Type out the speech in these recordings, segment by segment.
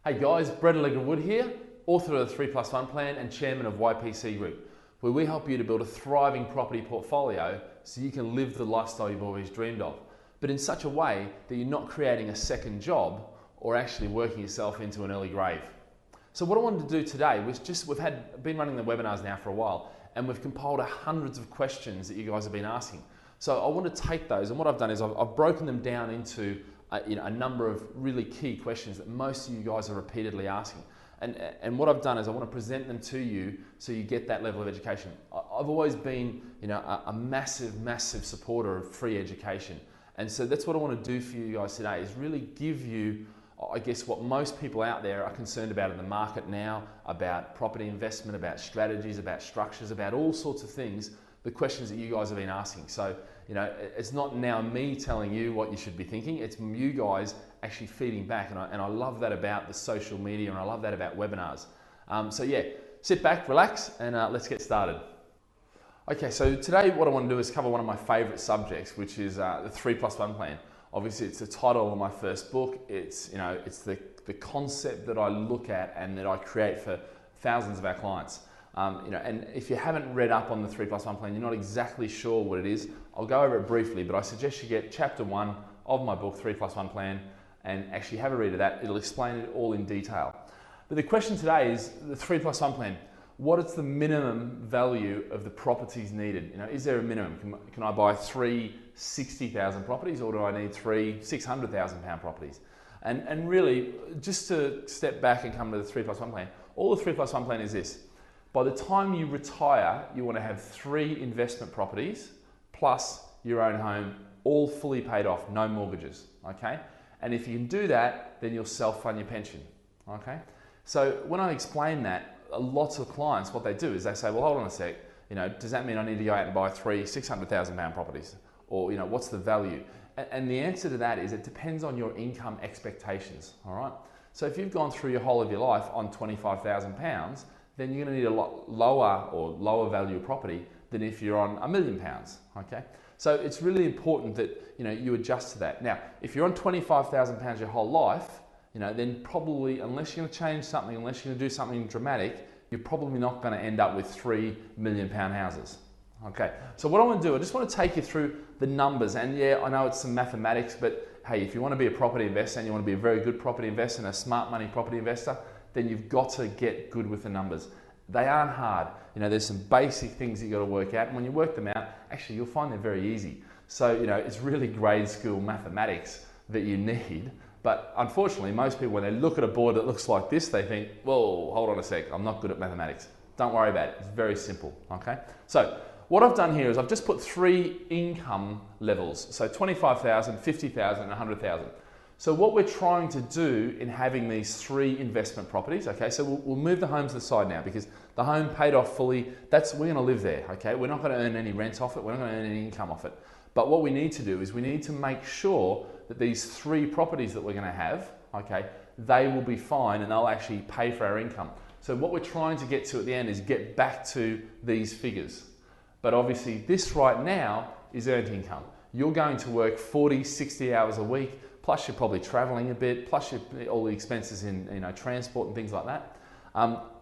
Hey guys, Brett Alegre-Wood here, author of the 3+1 Plan and chairman of YPC Group, where we help you to build a thriving property portfolio so you can live the lifestyle you've always dreamed of, but in such a way that you're not creating a second job or actually working yourself into an early grave. So what I wanted to do today was we've been running the webinars now for a while, and we've compiled hundreds of questions that you guys have been asking. So I want to take those, and what I've done is I've broken them down into a number of really key questions that most of you guys are repeatedly asking. And what I've done is I want to present them to you so you get that level of education. I've always been a massive supporter of free education. And so that's what I want to do for you guys today, is really give you, I guess, what most people out there are concerned about in the market now, about property investment, about strategies, about structures, about all sorts of things, the questions that you guys have been asking. So, it's not now me telling you what you should be thinking, it's you guys actually feeding back. And I love that about the social media, and I love that about webinars. So yeah, sit back, relax, and let's get started. Okay, so today what I want to do is cover one of my favorite subjects, which is the 3+1 Plan. Obviously, it's the title of my first book. It's the concept that I look at and that I create for thousands of our clients. And if you haven't read up on the 3+1 Plan, you're not exactly sure what it is, I'll go over it briefly, but I suggest you get chapter 1 of my book, 3+1 Plan, and actually have a read of that. It'll explain it all in detail. But the question today is the 3+1 Plan. What is the minimum value of the properties needed? Is there a minimum? Can I buy 3 60,000 properties, or do I need 3 600,000 pound properties? And really, just to step back and come to the 3+1 Plan, all the 3+1 Plan is this. By the time you retire, you want to have 3 investment properties plus your own home, all fully paid off, no mortgages, okay? And if you can do that, then you'll self-fund your pension, okay? So when I explain that, lots of clients, what they do is they say, well, hold on a sec, does that mean I need to go out and buy 3 600,000 pound properties? Or, what's the value? And the answer to that is it depends on your income expectations, all right? So if you've gone through your whole of your life on 25,000 pounds, then you're going to need a lot lower value property than if you're on £1 million, okay? So it's really important that you adjust to that. Now, if you're on £25,000 your whole life, then probably, unless you're going to change something, unless you're going to do something dramatic, you're probably not going to end up with £3 million houses. Okay, so what I want to do, I just want to take you through the numbers, and yeah, I know it's some mathematics, but hey, if you want to be a property investor and you want to be a very good property investor and a smart money property investor, then you've got to get good with the numbers. They aren't hard. There's some basic things you've got to work out, and when you work them out, actually you'll find they're very easy. So, it's really grade school mathematics that you need, but unfortunately most people, when they look at a board that looks like this, they think, whoa, hold on a sec, I'm not good at mathematics. Don't worry about it, it's very simple, okay? So, what I've done here is I've just put 3 income levels, so 25,000, 50,000 and 100,000. So what we're trying to do in having these 3 investment properties, okay, so we'll move the home to the side now, because the home paid off fully, we're going to live there, okay? We're not going to earn any rent off it, we're not going to earn any income off it. But what we need to do is we need to make sure that these 3 properties that we're going to have, okay, they will be fine and they'll actually pay for our income. So what we're trying to get to at the end is get back to these figures. But obviously this right now is earned income. You're going to work 40, 60 hours a week, plus you're probably traveling a bit, plus all the expenses in transport and things like that.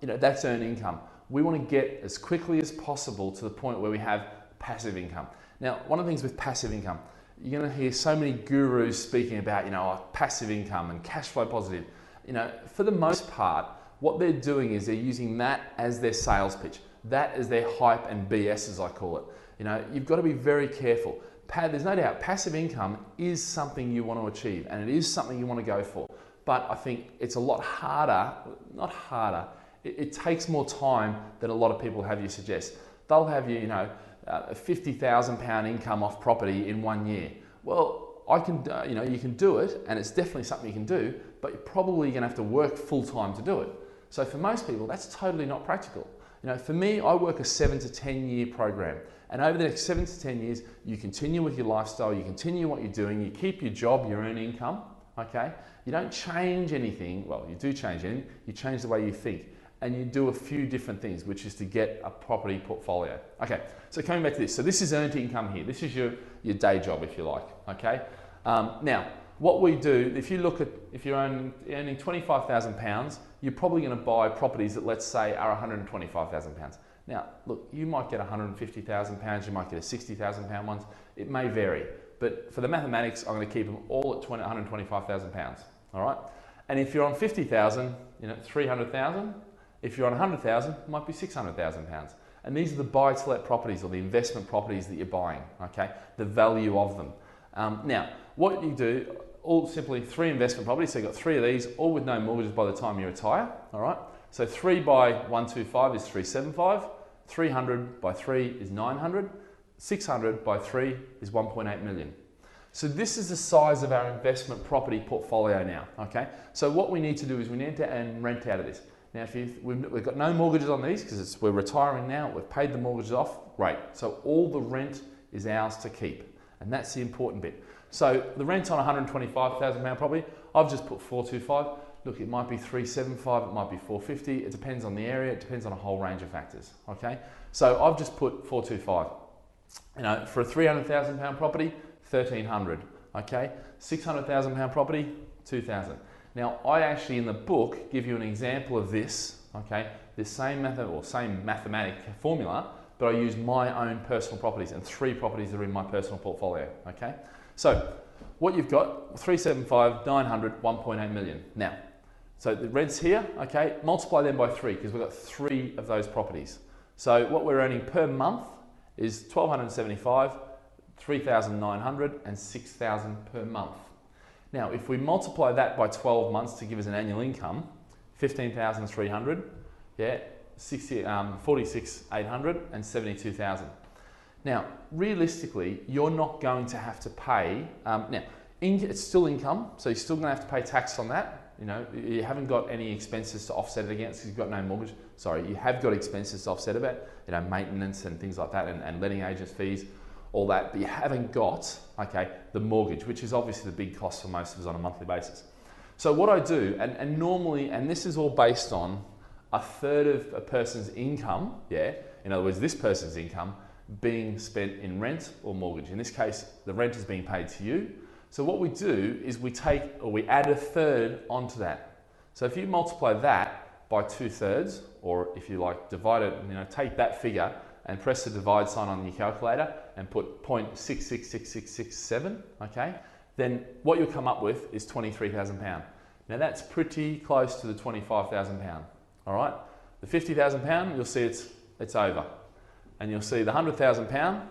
That's earned income. We want to get as quickly as possible to the point where we have passive income. Now, one of the things with passive income, you're going to hear so many gurus speaking about passive income and cash flow positive. For the most part, what they're doing is they're using that as their sales pitch. That is their hype and BS, as I call it. You've got to be very careful. There's no doubt passive income is something you want to achieve, and it is something you want to go for. But I think it's a lot harder, not harder, it takes more time than a lot of people have you suggest. They'll have you, a £50,000 income off property in 1 year. Well, you can do it, and it's definitely something you can do, but you're probably going to have to work full time to do it. So for most people, that's totally not practical. For me, I work a 7 to 10 year program. And over the next 7 to 10 years, you continue with your lifestyle, you continue what you're doing, you keep your job, your own income, okay? You don't change anything, well, you do change anything, you change the way you think, and you do a few different things, which is to get a property portfolio. Okay, so coming back to this, so this is earned income here. This is your day job, if you like, okay? Now, what we do, if you're earning £25,000, you're probably going to buy properties that, let's say, are £125,000. Now, look, you might get £150,000, you might get a £60,000 ones. It may vary, but for the mathematics, I'm going to keep them all at £125,000. All right. And if you're on 50,000, 300,000. If you're on 100,000, it might be £600,000. And these are the buy-to-let properties or the investment properties that you're buying. Okay, the value of them. Now, what you do, all simply 3 investment properties. So you've got 3 of these, all with no mortgages by the time you retire. All right. So 3 by 125 is 375. 300 by 3 is 900. 600 by 3 is 1.8 million. So this is the size of our investment property portfolio now. Okay. So what we need to do is we need to rent out of this. Now, we've got no mortgages on these because we're retiring now. We've paid the mortgages off. Great. So all the rent is ours to keep, and that's the important bit. So the rent on £125,000 property, I've just put 425. Look, it might be 375, it might be 450. It depends on the area. It depends on a whole range of factors. Okay, so I've just put 425. For a £300,000 property, 1,300. Okay, £600,000 property, 2,000. Now, I actually in the book give you an example of this. Okay, this same method or same mathematic formula, but I use my own personal properties and 3 properties that are in my personal portfolio. Okay, so what you've got, 375, 900, 1.8 million. Now, so the rent's here, okay, multiply them by 3 because we've got 3 of those properties. So what we're earning per month is 1,275, 3,900 and 6,000 per month. Now, if we multiply that by 12 months to give us an annual income, 15,300, yeah, 46,800 and 72,000. Now, realistically, you're not going to have to pay, it's still income, so you're still going to have to pay tax on that. You haven't got any expenses to offset it against because you've got no mortgage. Sorry, you have got expenses to offset it, maintenance and things like that and letting agents fees, all that, but you haven't got, the mortgage, which is obviously the big cost for most of us on a monthly basis. So what I do, and normally, and this is all based on 1/3 of a person's income, in other words, this person's income being spent in rent or mortgage. In this case, the rent is being paid to you. So what we do is we add 1/3 onto that. So if you multiply that by 2/3, or if you like, divide it, take that figure and press the divide sign on your calculator and put 0.666667, okay? Then what you'll come up with is £23,000. Now that's pretty close to the £25,000, all right? The £50,000, you'll see it's over. And you'll see the £100,000,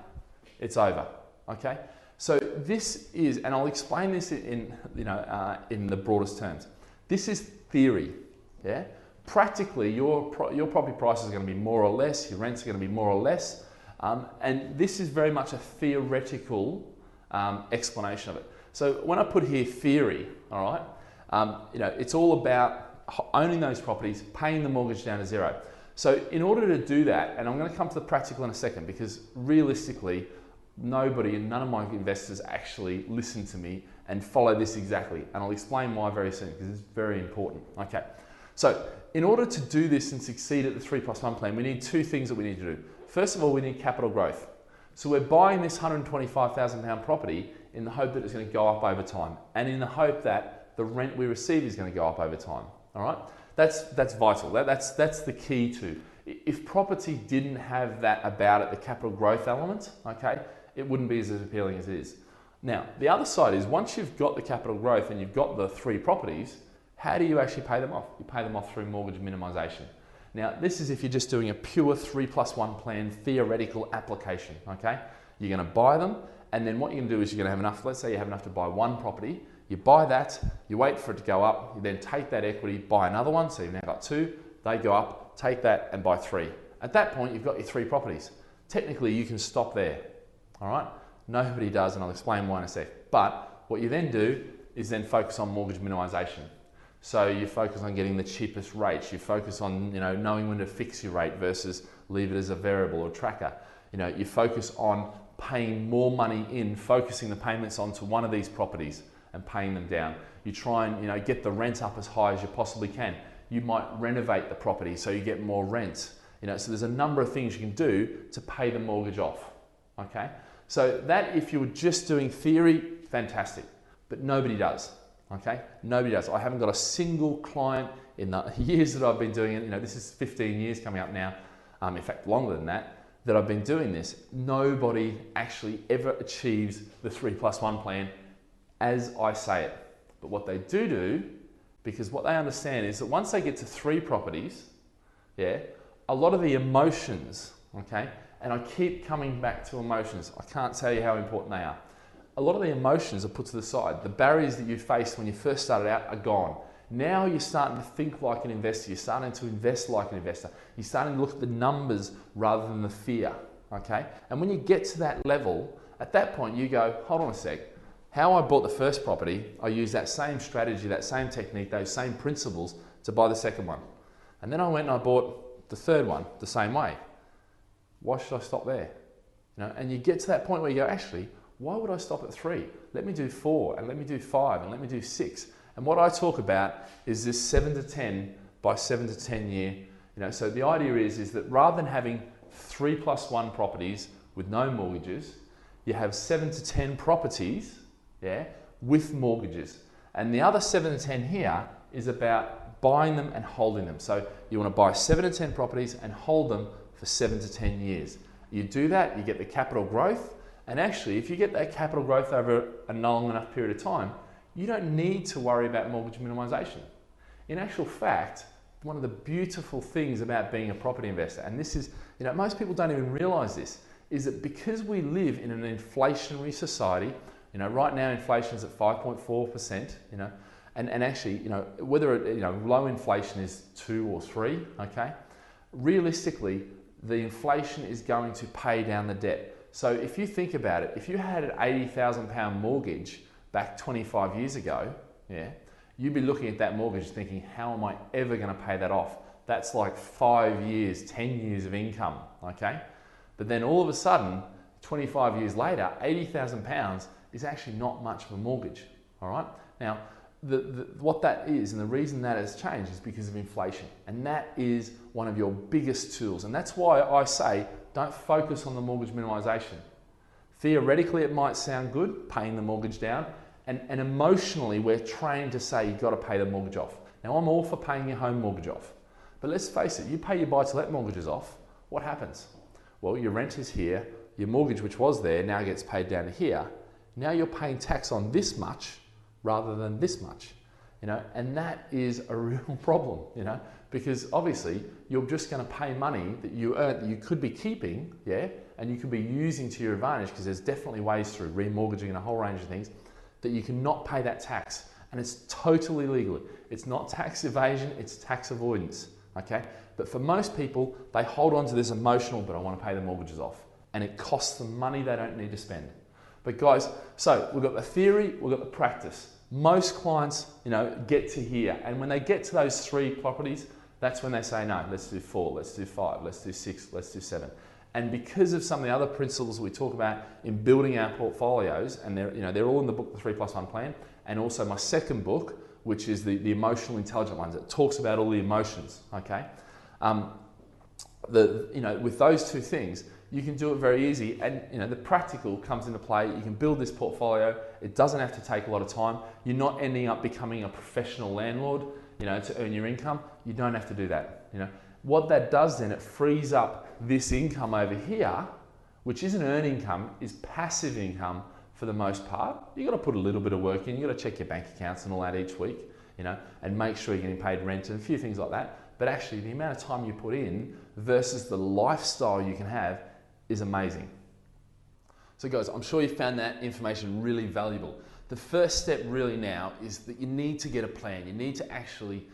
it's over, okay? So this is, and I'll explain this in the broadest terms. This is theory, yeah? Practically, your property price is going to be more or less, your rents are going to be more or less, and this is very much a theoretical explanation of it. So when I put here theory, all right, it's all about owning those properties, paying the mortgage down to 0. So in order to do that, and I'm going to come to the practical in a second, because realistically, nobody and none of my investors actually listen to me and follow this exactly, and I'll explain why very soon because it's very important. Okay. So in order to do this and succeed at the 3+1 plan, we need 2 things that we need to do. First of all, we need capital growth. So we're buying this £125,000 property in the hope that it's going to go up over time, and in the hope that the rent we receive is going to go up over time. All right, that's vital. That's the key to. If property didn't have that about it, the capital growth element, okay, it wouldn't be as appealing as it is. Now, the other side is once you've got the capital growth and you've got the 3 properties, how do you actually pay them off? You pay them off through mortgage minimisation. Now, this is if you're just doing a pure 3+1 plan theoretical application, okay? You're going to buy them, and then what you're going to do is you're going to have enough, let's say you have enough to buy 1 property, you buy that, you wait for it to go up, you then take that equity, buy another one, so you've now got 2, they go up, take that and buy 3. At that point, you've got your 3 properties. Technically, you can stop there, all right? Nobody does, and I'll explain why in a sec. But what you then do is then focus on mortgage minimisation. So you focus on getting the cheapest rates. You focus on knowing when to fix your rate versus leave it as a variable or tracker. You focus on paying more money in, focusing the payments onto one of these properties and paying them down. You try and get the rent up as high as you possibly can. You might renovate the property so you get more rent. So there's a number of things you can do to pay the mortgage off. Okay, so that if you were just doing theory, fantastic. but nobody does, okay? Nobody does. I haven't got a single client in the years that I've been doing it, this is 15 years coming up now, in fact longer than that I've been doing this. Nobody actually ever achieves the 3+1 plan as I say it. But what they do, because what they understand is that once they get to 3 properties, a lot of the emotions, okay, and I keep coming back to emotions. I can't tell you how important they are. A lot of the emotions are put to the side. The barriers that you faced when you first started out are gone. Now you're starting to think like an investor. You're starting to invest like an investor. You're starting to look at the numbers rather than the fear, okay? And when you get to that level, at that point you go, hold on a sec. How I bought the first property, I used that same strategy, that same technique, those same principles to buy the second one. And then I went and I bought the third one the same way. Why should I stop there? And you get to that point where you go, actually, why would I stop at 3? Let me do 4, and let me do 5, and let me do 6. And what I talk about is this 7 to 10 by 7 to 10 year. So the idea is that rather than having 3+1 properties with no mortgages, you have 7 to 10 properties, with mortgages. And the other 7 to 10 here is about buying them and holding them. So you want to buy 7 to 10 properties and hold them for 7 to 10 years. You do that, you get the capital growth. And actually, if you get that capital growth over a long enough period of time, you don't need to worry about mortgage minimisation. In actual fact, one of the beautiful things about being a property investor, and this is, most people don't even realise this, is that because we live in an inflationary society, right now inflation is at 5.4%, and actually, whether low inflation is 2 or 3, okay, realistically, the inflation is going to pay down the debt. So if you think about it, if you had an £80,000 mortgage back 25 years ago, you'd be looking at that mortgage thinking, how am I ever going to pay that off? That's like 5 years, 10 years of income, okay? But then all of a sudden, 25 years later, £80,000 is actually not much of a mortgage, all right? Now, what that is, and the reason that has changed is because of inflation. And that is one of your biggest tools. And that's why I say, don't focus on the mortgage minimisation. Theoretically, it might sound good, paying the mortgage down. And emotionally, we're trained to say you've got to pay the mortgage off. Now, I'm all for paying your home mortgage off. But let's face it, you pay your buy-to-let mortgages off, what happens? Well, your rent is here, your mortgage, which was there, now gets paid down to here. Now you're paying tax on this much rather than this much, and that is a real problem, because obviously you're just going to pay money that you earn, that you could be keeping, and you could be using to your advantage, because there's definitely ways through remortgaging and a whole range of things that you cannot pay that tax, and it's totally legal. It's not tax evasion, it's tax avoidance, okay? But for most people, they hold on to this emotional, but I want to pay the mortgages off, and it costs them money they don't need to spend. But guys, so we've got the theory, we've got the practice. Most clients, get to here, and when they get to those 3 properties, that's when they say, no, let's do 4, let's do 5, let's do 6, let's do 7. And because of some of the other principles we talk about in building our portfolios, and they're all in the book, The 3+1 Plan, and also my second book, which is the emotional intelligent ones. It talks about all the emotions, okay? With those 2 things, you can do it very easy, and the practical comes into play. You can build this portfolio. It doesn't have to take a lot of time. You're not ending up becoming a professional landlord, to earn your income. You don't have to do that. What that does then, it frees up this income over here, which isn't earned income, is passive income for the most part. You've got to put a little bit of work in. You've got to check your bank accounts and all that each week, and make sure you're getting paid rent and a few things like that. But actually, the amount of time you put in versus the lifestyle you can have is amazing. So guys, I'm sure you found that information really valuable. The first step really now is that you need to get a plan. You need to actually,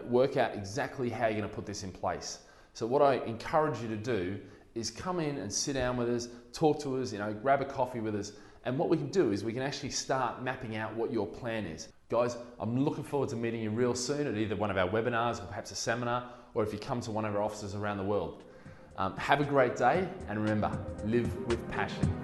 work out exactly how you're going to put this in place. So what I encourage you to do is come in and sit down with us, talk to us, grab a coffee with us. And what we can do is we can actually start mapping out what your plan is. Guys, I'm looking forward to meeting you real soon at either one of our webinars or perhaps a seminar, or if you come to one of our offices around the world. Have a great day, and remember, live with passion.